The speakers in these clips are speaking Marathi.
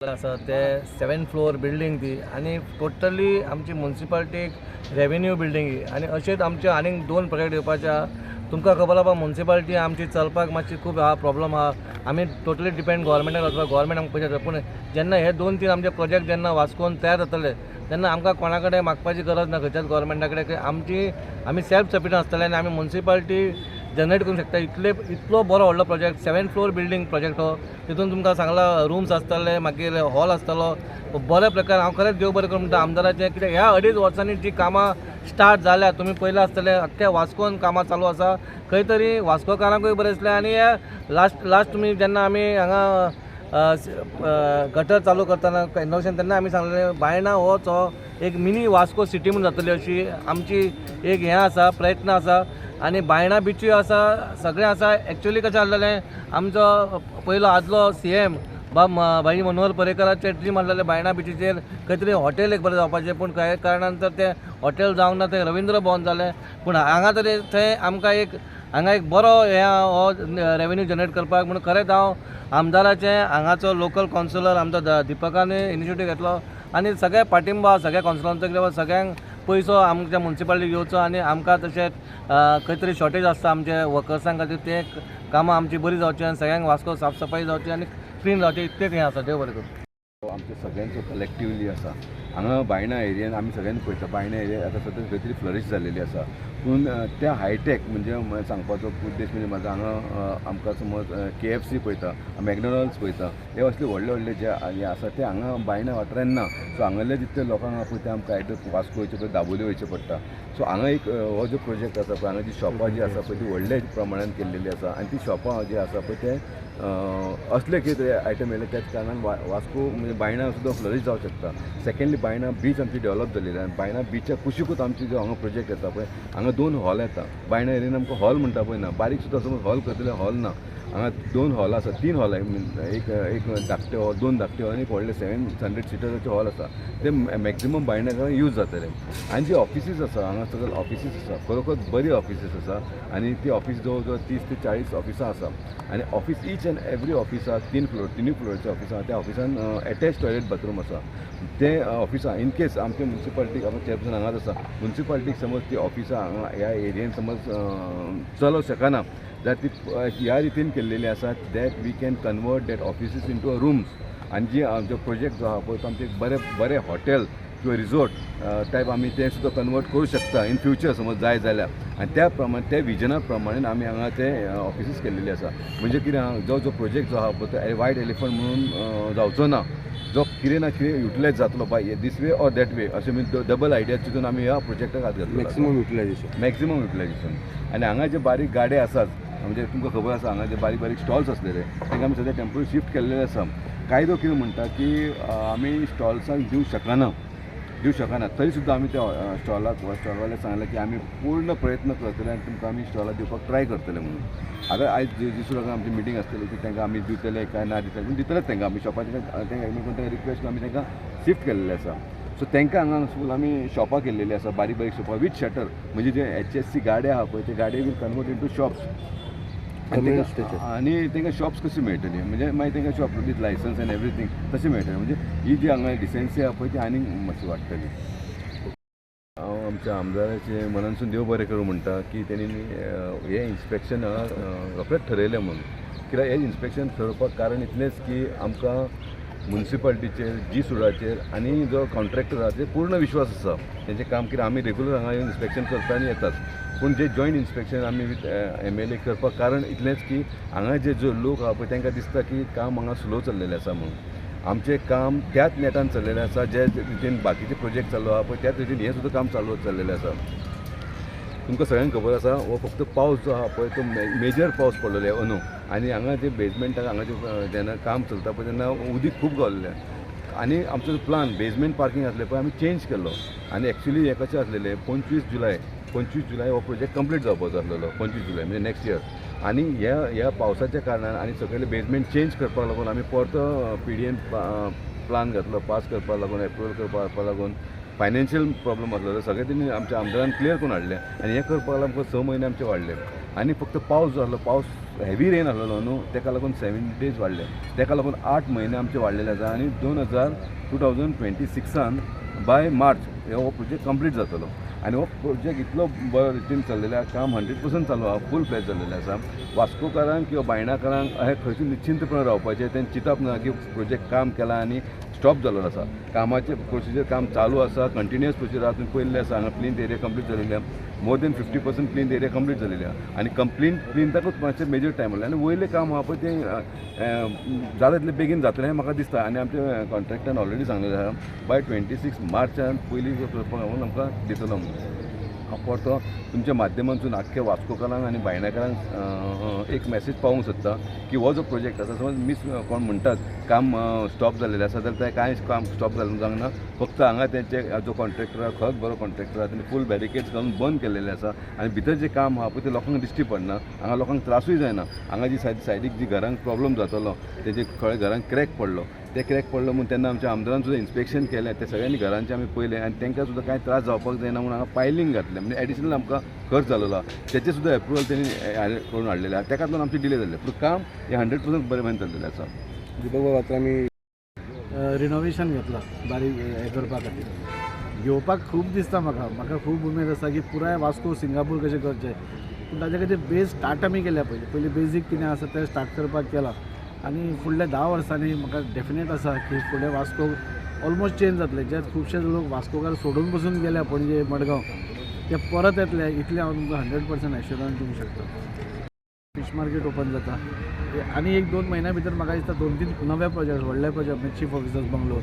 आसा ते 7th फ्लोर बिल्डींग ती आनी टोटली आमची म्युन्सिपालिटीक रेवेन्यू बिल्डींग आनी अशेंच आमचे आनीक 2 प्रोजेक्ट येवपाचे आहा. तुमकां खबर आहा म्युन्सिपालिटी आमची चलपाक मातशी खूब प्रॉब्लम आहा. आमी टोटली डिपेंड गव्हर्मेंटाक वचपा गव्हर्मेंट आमकां पयशे पूण जेन्ना हे 2-3 आमचे प्रोजेक्ट जेन्ना वास्कोन तयार जातले तेन्ना आमकां कोणा कडेन मागपाची गरज ना खंयच्याच गव्हर्मेंटा कडेन आमी सेल्फ सफिशियंट आसतले आनी आमी म्युन्सिपालिटी जनरेट करूंक शकता. इतलो बरो व्हडलो project 7th floor building project हो. तितून तुमकां सांगला रूम्स आसतले मागीर हॉल आसतलो बरे प्रकार. हांव खरेंच देव बरें करूं म्हणटा आमदाराचें कित्याक ह्या 2.5 वर्सांनी जी कामां स्टार्ट जाल्या तुमी पयलें आसतलें अख्ख्या वास्कोन कामां चालू आसा. खंय तरी वास्कोकारांकूय बरें दिसलें आनी हे लास्ट तुमी जेन्ना आमी हांगा गटर चालू करतना इनोव्हेशन तेन्ना आमी सांगलें बायणा होच हो एक मिनी वास्को सिटी म्हणून जातली अशी आमची एक हें आसा प्रयत्न आसा. आनी बायणा बिचूय आसा सगळें आसा. एक्चुअली कशें आसलेलें आमचो पयलो आदलो CM भाई मनोहर पर्रेकराचें ड्रीम आसलेलें बायणा बिचीचेर खंय तरी हॉटेल एक बरें जावपाचें पूण कांय कारणान तर तें हॉटेल जावंक ना. तें रवींद्र भवन जालें पूण हांगा तरी थंय आमकां एक बरो हें हो रेवेन्यू जनरेट करपाक म्हणून खरेंच हांव आमदाराचें हांगाचो लोकल कावन्सिलर आमचो दिपकानी इनिशिएटीव घेतलो आनी सगळे पाठिंबा सगळ्या कावन्सिलरांचो कित्याक सगळ्यांक पयसो आमच्या म्युन्सिपालिटीक येवचो आनी आमकां तशेंच खंय तरी शॉर्टेज आसता आमच्या वर्कर्सां खातीर ते कामां आमची बरी जावची आनी सगळ्यांक वास्को साफसफाई जावची आनी क्लीन जावचें इतलेंच हें आसा. देव बरें करूं. आमचे सगळ्यांचो कलेक्टिवली आसा हांगा बायणा एरियेन आमी सगळ्यांनी पळयता बायणा एरिया आतां सद्या खंय तरी फ्लरीश जाल्लेली आसा. पूण त्या हायटेक म्हणजे सांगपाचो उद्देश म्हणजे म्हाका हांगा आमकां समज KFC पळयता मॅकडॉनल्ड्स पळयता हे असले व्हडले जे हे आसा ते हांगा बायणा वाठारान ना. सो हांगाले जितले लोकांक पळय ते आमकां आयदर वास्को वयचे पळय दाबोली वयचें पडटा. सो हांगा एक हो जो प्रोजेक्ट आसा पळय हांगा जी शॉपां जी आसा पळय ती व्हडल्या प्रमाणान केल्लेली आसा आनी ती शॉपां जी आसा पळय ते असले कितें आयटम येयले त्याच कारणान वास्को म्हणजे बायणा सुद्दां फ्लरीश जावंक शकता. सेकेंडली बायणा बीच आमची डेवलप जाल्लेली आनी बायणा बीच्या कुशीकूच आमची जो हांगा प्रोजेक्ट येता पळय हांगा 2 हॉल येता. बायणा एरियेन आमकां हॉल म्हणटा पळय ना बारीक सुद्दां समज हॉल करतले हॉल ना. हांगा 2 हॉल आसा 3 हॉल एक धाकटे हॉल 2 धाकटे हॉल आनी एक व्हडले 700 सिटराचे हॉल आसा ते मॅक्झिमम बायणाक यूज जातले. आनी जी ऑफिसीस आसा हांगा सगळे ऑफिसीस आसा खरोखर बरी ऑफिसीस आसा आनी ती ऑफिस जवळ जवळ 30 ते 40 ऑफिसां आसा आनी office each end every office आहा 3 फ्लोराचें ऑफिस आहा त्या ऑफिसान एटॅच टॉयलेट बाथरूम आसा. ते ऑफिसां इन केस आमच्या म्युन्सिपालिटीक आमचो चॅरपर्सन हांगाच आसा म्युन्सिपालिटीक समज ती ऑफिसां हांगा ह्या एरियेन समज चलोवंक शकना जाल्यार ती ह्या रितीन केल्लेली आसा that we can convert that offices into a rooms आनी जी आमचो प्रोजेक्ट जो आहा पळय तो आमचे बरे हॉटेल किंवा रिसोर्ट टायप आमी ते सुद्दां कन्वर्ट करूं शकता इन फ्युचर समज जाय जाल्यार. आनी त्या प्रमाणे त्या विजना प्रमाणे आमी हांगा ते ऑफिसीस केल्लेले आसा. म्हणजे कितें जो प्रोजेक्ट जो आहा पळय तो वायट एलिफंट म्हणून जावचो ना. जो कितें ना कितें युटिलायज जातलो by this way or that way अशें म्हणजे डबल आयडिया चिंतून आमी ह्या प्रोजेक्टाक हात घातलो. मॅक्सिमम युटिलायझेशन आनी हांगा जे बारीक गाडे आसात म्हणजे तुमकां खबर आसा हांगा जे बारीक स्टॉल्स आसलेले तांकां आमी सद्या टेम्पररी शिफ्ट केल्लेले आसा. कायदो कितें म्हणटा की आमी स्टॉल्सांक दिवंक शकना तरी सुद्दां आमी त्या स्टॉलवाल्याक सांगलें की आमी पूर्ण प्रयत्न करतले आनी तुमकां आमी स्टॉलां दिवपाक ट्राय करतले म्हणून. आतां आयज दिसूं लागून आमची मिटींग आसतली की तांकां आमी दितले काय ना दितले पूण दितलेच तांकां आमी शॉपाचें तांकां रिक्वेस्ट करून आमी तांकां शिफ्ट केल्लेले आसा. सो तांकां हांगा स्कूल आमी शॉपां केल्लेली आसा बारीक शॉपां विथ शटर म्हणजे जे HSC गाडे आहा पळय ते गाडये वील कन्वर्ट इंटू शॉप्स आनी तांकां शॉप्स कशी मेळटली म्हणजे मागीर तांकां shop with licence end everything तशें मेळटलें. म्हणजे ही जी हांगा डिसेन्सी आहा पळय ती आनीक मातशी वाडटली. हांव आमच्या आमदाराचें मनानसून देव बरें करूं म्हणटा की तेणी हें इन्स्पेक्शन रोखडेंच ठरयलें म्हणून. कित्याक हें इन्स्पेक्शन ठरवपाक कारण इतलेंच की आमकां म्युन्सिपालिटीचेर सुडाचेर आनी जो कॉन्ट्रॅक्टर आहा तेचेर पूर्ण विश्वास आसा. तेंचें काम कितें आमी रेगुलर हांगा येवन इन्स्पेक्शन करता आनी येतात पूण जे जॉयंट इन्स्पेक्शन आमी विथ MLA करपाक कारण इतलेंच की हांगा जे लोक आहा पळय तांकां दिसता की काम हांगा स्लो चल्लेलें आसा म्हणून. आमचें काम त्याच नेटान चल्लेलें आसा जे रितीन बाकीचे प्रोजेक्ट चालू आहा पळय त्याच रितीन हें सुद्दां काम चालू चल्लेलें आसा. तुमकां सगळ्यांक खबर आसा हो फक्त पावस जो आहा पळय तो मेजर पावस पडलेलो अंदू आनी हांगा जे बेजमेंटाक हांगा जे जेन्ना काम चलता पळय तेन्ना उदीक खूब गावल्लें आनी आमचो जो प्लान बेजमेंट पार्किंग आसलें पळय आमी चेंज केलो आनी एक्चुली हें कशें आसलेलें 25 जुलय हो प्रोजेक्ट कंप्लीट जावपाचो आसलेलो 25 जुलय म्हणजे नेक्स्ट इयर. आनी ह्या पावसाच्या कारणान आनी सगळे बेजमेंट चेंज करपाक लागून आमी परतो PDN प्लान घातलो पास करपाक लागून एप्रूवल करपाक लागून फायनान्शियल प्रॉब्लम आसलो तर सगळे तेणी आमच्या आमदारान क्लियर करून हाडले आनी हें करपाक लागून आमकां 6 म्हयने आमचे वाडले आनी फक्त पावस जो आसलो पावस हेवी रेन आसलो न्हू तेका लागून 7 days वाडले तेका लागून 8 म्हयने आमचे वाडलेले आसा आनी 2026 बाय मार्च हो प्रोजेक्ट कंप्लीट जातलो आनी हो प्रोजेक्ट इतलो बरो रितीन चल्लेलो आसा काम 100% चालू आसा फूल फ्लॅज जाल्लेलें आसा वास्कोकारांक किंवा बायणाकारांक हे खंयचे निश्चिंतपणे रावपाचें तें चिंतप ना की प्रोजेक्ट काम केलां आनी स्टॉप जाल्लो आसा कामाचें प्रोसिजर काम चालू आसा कंटिन्युअस प्रोसिजर आसा तुमी पयलें आसा हांगा प्लिंथ एरिया कंप्लीट जालेली आहा more than 50% plinth area complete जालेली आहा आनी प्लिंथाकूच मातशें मेजर टायम लागले आनी वयलें काम आहा पळय तें जाता तितलें बेगीन जातलें म्हाका दिसता आनी आमच्या कॉन्ट्रॅक्टान ऑलरेडी सांगलेलें आहा बाय 26 मार्चान पयलीं करपाक लागून आमकां दितलो म्हणून हांव परतो तुमच्या माध्यमांतून आख्ख्या वास्कोकारांक आनी बायणाकारांक एक मॅसेज पावूंक सोदता की हो जो प्रोजेक्ट आसा समज मिस कोण म्हणटात काम स्टॉप जाल्लेलें आसा जाल्यार तें कांय काम स्टॉप जाल्लें जावंक फक्त हांगा तेंचे जो कॉन्ट्रॅक्टर आहा खरोच बरो कॉन्ट्रॅक्टर आहा तेणी फूल बॅरिकेड्स घालून बंद केल्लेलें आसा आनी भितर जें काम आहा पळय तें लोकांक दिश्टी पडना हांगा लोकांक त्रासूय जायना हांगा जी सायडीक जी घरांक प्रॉब्लम जातलो तेजे खंय घरांक क्रॅक पडलो ते क्रॅक पडलो म्हणून तेन्ना आमच्या आमदारान सुद्दां इन्स्पेक्शन केलें ते सगळ्यांनी घरांचे आमी पयलें आनी तांकां सुद्दां कांय त्रास जावपाक जायना म्हणून हांगा पायलींग घातलें म्हणजे एडिशनल आमकां खर्च जाल्लो आहा तेचें सुद्दां एप्रुवल तेणी करून हाडलेलें आहा तेका लागून आमचें डिले जाल्लें पूण काम हें 100% बरें चल्लेलें आसा दीपक बाबा आतां आमी रिनोवेशन घेतलां बारीक हें करपा खातीर घेवपाक खूब दिसता म्हाका खूब उमेद आसा की पुराय वास्को सिंगापूर कशें करचें पूण ताचे खातीर बेज स्टार्ट आमी केल्या पयलीं बेजीक कितें आसा तें स्टार्ट करपाक केलां आनी फुडल्या 10 वर्सांनी म्हाका डेफिनेट आसा की फुडें वास्को ऑलमोस्ट चेंज जातले जे खुबशे लोक वास्कोकार सोडून बसून गेल्या पणजे मडगांव ते परत येतले इतलें हांव तुमकां 100% एश्युरन्स दिवंक शकता फिश मार्केट ओपन जाता आनी 1-2 म्हयन्या भितर म्हाका दिसता 2-3 नवे प्रोजेक्ट व्हडले project chief officers bungalow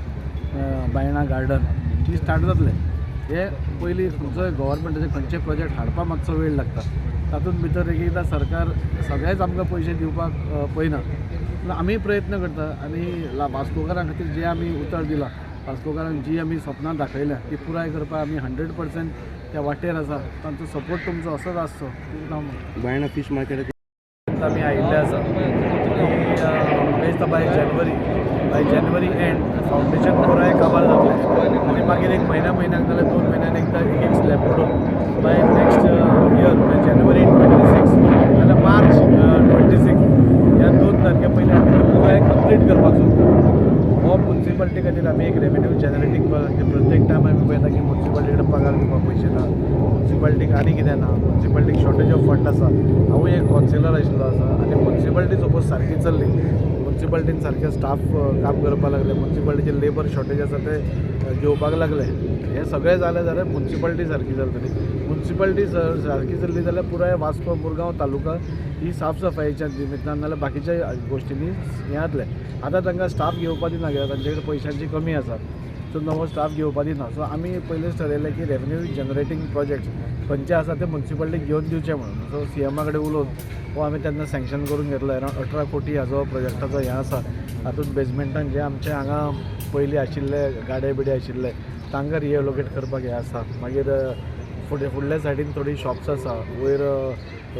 Baina garden ती स्टार्ट जातले हे पयलीं खंयचोय गव्हर्मेंटाचे खंयचे प्रोजेक्ट हाडपाक मातसो वेळ लागता तातूंत भितर एकदां सरकार सगळेच आमकां पयशे दिवपाक पळयना आमी प्रयत्न करता आनी वास्कोकारां खातीर जे आमी उतर दिलां वास्कोकारांक जी आमी सपनां दाखयल्या ती पुराय करपाक आमी 100% त्या वाटेर आसा तांचो सपोर्ट तुमचो असोच आसचो बायणा फीश मार्केट आमी आयिल्ले आसा म्हाका दिसता बाय जानेवारी एंड फावंडेशन पुराय कामार जातलें आनी मागीर एक म्हयन्याक नाजाल्यार 2 म्हयन्यान एकदां एक स्लॅब पडून बाय नेक्स्ट इयर जानेवारी 26 नाजाल्यार मार्च 26 ह्या 2 तारखे पयलीं आमी पुराय कंप्लीट करपाक सोदता हो म्युन्सिपाल्टी खातीर आमी एक रेवेन्यू जनरेटींग प्रत्येक टायम आमी पळयता की म्युन्सिपाल्टी कडेन पगार दिवपाक पयशे ना म्युन्सिपाल्टीक आनी कितें ना म्युन्सिपाल्टीक शॉर्टेज ऑफ फंड आसा हांवूय एक कॉन्सिलर आशिल्लो आसा आनी म्युन्सिपाल्टी सपोज सारकी चल्ली म्युन्सिपाल्टीन सारके स्टाफ काम करपाक लागले म्युन्सिपाल्टीचे लेबर शॉर्टेज आसा ते घेवपाक लागले हे सगळें जालें जाल्यार म्युन्सिपाल्टी सारकी चलतली म्युन्सिपाल्टी सारकी चल्ली जाल्यार पुराय वास्को मुरगांव तालुका ही साफ सफाईच्या निमित्तान नाजाल्यार बाकीच्या गोश्टींनी हें जातलें आतां तांकां स्टाफ घेवपाक दिना कित्याक तांचे कडेन पयशांची कमी आसा सो नवो स्टाफ घेवपाक दिना सो आमी पयलेंच थारायलें की रेवेन्यू जनरेटींग प्रोजेक्ट खंयचे आसा ते म्युन्सिपाल्टीक घेवन दिवचे म्हणून सो सीएमा कडेन उलोवन हो आमी तेन्ना सँक्शन करून घेतलो अरावंड 18 कोटी हाजो प्रोजेक्टाचो हें आसा हातूंत बेजमेंटान जे आमचे हांगा पयलीं आशिल्ले गाडे बिडे आशिल्ले तांकां रिएलोकेट करपाक हें आसा मागीर फुडल्या सायडीन थोडी शॉप्स आसा वयर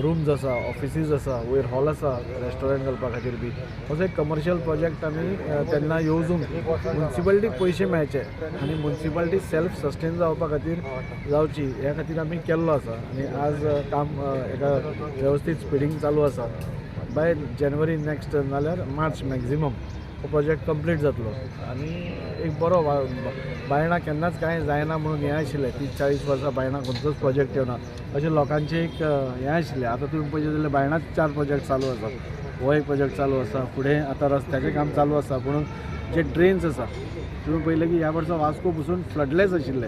रूम्स आसा ऑफिसीस आसा वयर हॉल आसा रेस्टॉरंट घालपा खातीर बी असो एक कमर्शियल प्रोजेक्ट आमी तेन्ना येवजून म्युन्सिपाल्टीक पयशे मेळचे आनी म्युन्सिपाल्टी सेल्फ सस्टेन जावपा खातीर जावची ह्या खातीर आमी केल्लो आसा आनी आज काम एका वेवस्थीत स्पिडींग चालू आसा बाय जानेवारी नेक्स्ट नाल्यार मार्च मॅक्झिमम हो प्रोजेक्ट कंप्लीट जातलो आनी एक बरो बायणा केन्नाच कांय जायना म्हणून हें आशिल्लें 30-40 वर्सां बायणा खंयचोच प्रोजेक्ट येवना अशें लोकांचें एक हें आशिल्लें आतां तुमी पळयत जाल्यार बायणाच 4 प्रोजेक्ट चालू आसा हो एक प्रोजेक्ट चालू आसा फुडें आतां रस्त्याचें काम चालू आसा पूण जे ड्रेन्स आसा तुमी पळयलें की ह्या वर्सा वास्को पसून फ्लडलेस आशिल्ले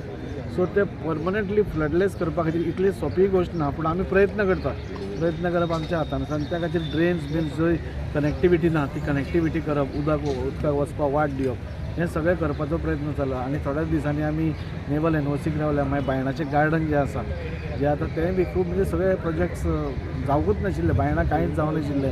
सो ते परमनंटली फ्लडलेस करपा खातीर इतली सोंपी गोश्ट ना पूण आमी प्रयत्न करप आमच्या हातान आसा आनी त्या खातीर ड्रेन्स बीन्स जंय कनेक्टिविटी ना ती कनेक्टिविटी करप उदकाक वचपाक वाट दिवप हें सगळें करपाचो प्रयत्न चालू आनी थोड्याच दिसांनी आमी नेवल एनओसीक रावल्या मागीर बायणाचें गार्डन जें आसा जें आतां तें बी खूब म्हणजे सगळे प्रोजेक्ट्स जावंकूच नाशिल्ले बायणा कांयच जावं नाशिल्ले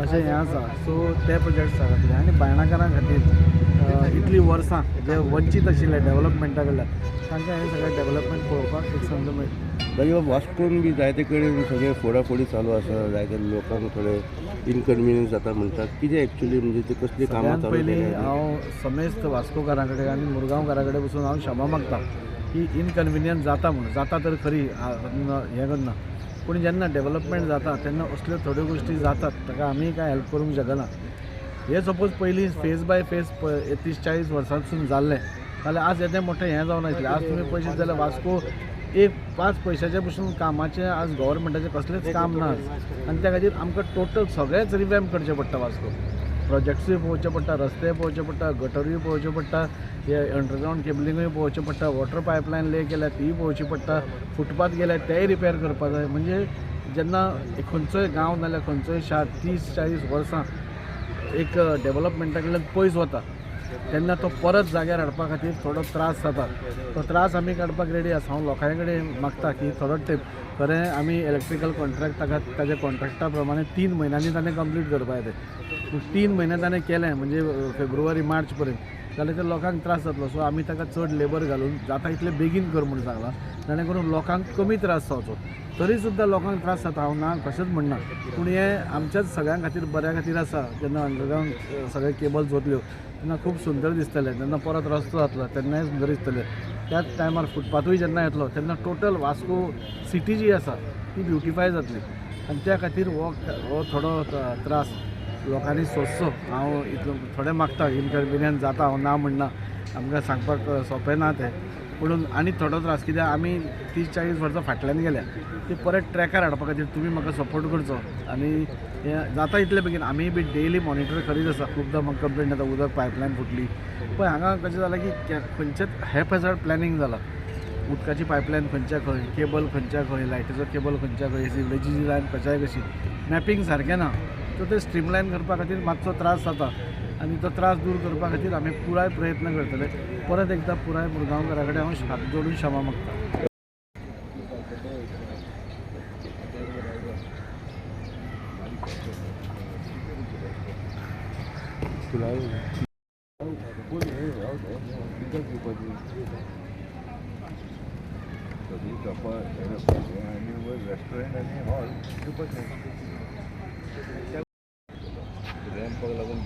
अशें हें आसा सो ते प्रोजेक्ट्स जातले आनी बायणाकारां खातीर इतलीं वर्सां जे वंचीत आशिल्ले डेवलपमेंटा कडल्यान तांकां हें सगळें डेवलपमेंट पळोवपाक एक संद मेळटा बाकी वास्कोन बी जायते कडेन सगळे फोडाफोडी चालू आसा जायते लोकांक थोडे इनकन्विनियन्स जाता म्हणटात कितें एक्चुअली म्हणजे ते कसली कामां सगळ्यांत चालू पयलीं हांव समेस्त वास्कोकारां कडेन आनी मुरगांवकारां कडेन बसून हांव क्षमा मागतां की इनकन्विनियन्स जाता म्हणून जाता तर खरी हें करना पूण जेन्ना डेवलपमेंट जाता तेन्ना असल्यो थोड्यो गोश्टी जातात ताका आमी काय हेल्प करूंक शकना. हे सपोज पयलीं फेज बाय फेज 30-40 वर्सांसून जाल्लें जाल्यार आज येदें मोठें हें जावं नासलें. आज तुमी पळयशीत जाल्यार वास्को एक 5 पयशाचे पसून कामाचें आज गव्हर्मेंटाचें कसलेंच काम ना आनी त्या खातीर आमकां टोटल सगळेंच रिवॅम्प करचें पडटा. वास्को प्रोजेक्ट्सूय पळोवचे पडटा, रस्ते पळोवचे पडटा, गटरूय पळोवचे पडटा, हे अंडरग्रावंड केबलिंगूय पळोवचें पडटा, वॉटर पायपलायन ले केल्या तीय पळोवची पडटा, फुटपाथ गेल्या तेय रिपेर करपा जाय. म्हणजे जेन्ना खंयचोय गांव नाल्यार खंयचोय शार 30-40 वर्सां एक डेवलपमेंटा कडल्यान पयस वता तेन्ना तो परत जाग्यार हाडपा खातीर थोडो त्रास जाता. तो त्रास आमी काडपाक रेडी आसा. हांव लोकां कडेन मागता की थोडो तेंप खरें आमी इलेक्ट्रिकल कॉन्ट्रॅक्ट ताच्या कॉन्ट्रॅक्टा प्रमाणे 3 म्हयन्यांनी ताणें कंप्लीट करपा जाय. पूण 3 म्हयने ताणें केलें म्हणजे फेब्रुवारी-मार्च पर्यंत जाल्यार ते लोकांक त्रास जातलो. सो आमी ताका चड लेबर घालून जाता इतलें बेगीन कर म्हणून सांगलां जेणे करून लोकांक कमी त्रास जावचो. तरी सुद्दां लोकांक त्रास जाता हांव ना कशेंच म्हणना पूण हें आमच्याच सगळ्यां खातीर बऱ्या खातीर आसा. जेन्ना अंडरग्रावंड सगळे केबल्स वतल्यो तेन्ना खूब सुंदर दिसतलें. जेन्ना परत रस्तो जातलो तेन्नाय सुंदर दिसतलें. त्याच टायमार फुटपाथूय जेन्ना येतलो तेन्ना टोटल वास्को सिटी जी आसा ती ब्युटिफाय जातली आनी त्या खातीर हो थोडो त्रास लोकांनी सोंसचो. हांव इतलो थोडें मागता. इनकन्विनियन्स जाता हांव ना म्हणना, आमकां सांगपाक सोंपें ना तें. पूण आनी थोडो त्रास कित्याक आमी 30-40 वर्सां फाटल्यान गेल्या ती परत ट्रॅकार हाडपा खातीर तुमी म्हाका सपोर्ट करचो आनी हें जाता इतले बेगीन. आमी बी डेली मॉनिटर करीत आसा. खुबदां म्हाका कंप्लेंट येता उदक पायपलायन फुटली. पळय हांगा कशें जालां की खंयचेच हॅपहॅझार्ड प्लॅनिंग जालां. उदकाची पायपलायन खंयच्या खंय, केबल खंयच्या खंय, लायटीचो केबल खंयच्या खंय, सिवरेजीची लायन कशाय कशी, मॅपींग सारकें ना. सो ते स्ट्रीमलायन करपा खातीर मातसो त्रास जाता आनी तो त्रास दूर करपा खातीर आमी पुराय प्रयत्न करतले. परत एकदां पुराय मुरगांवकारा कडेन हांव हात जोडून क्षमा मागता. आणि रेस्टॉरंट आणि हॉल खूपच रॅम्पाक लागून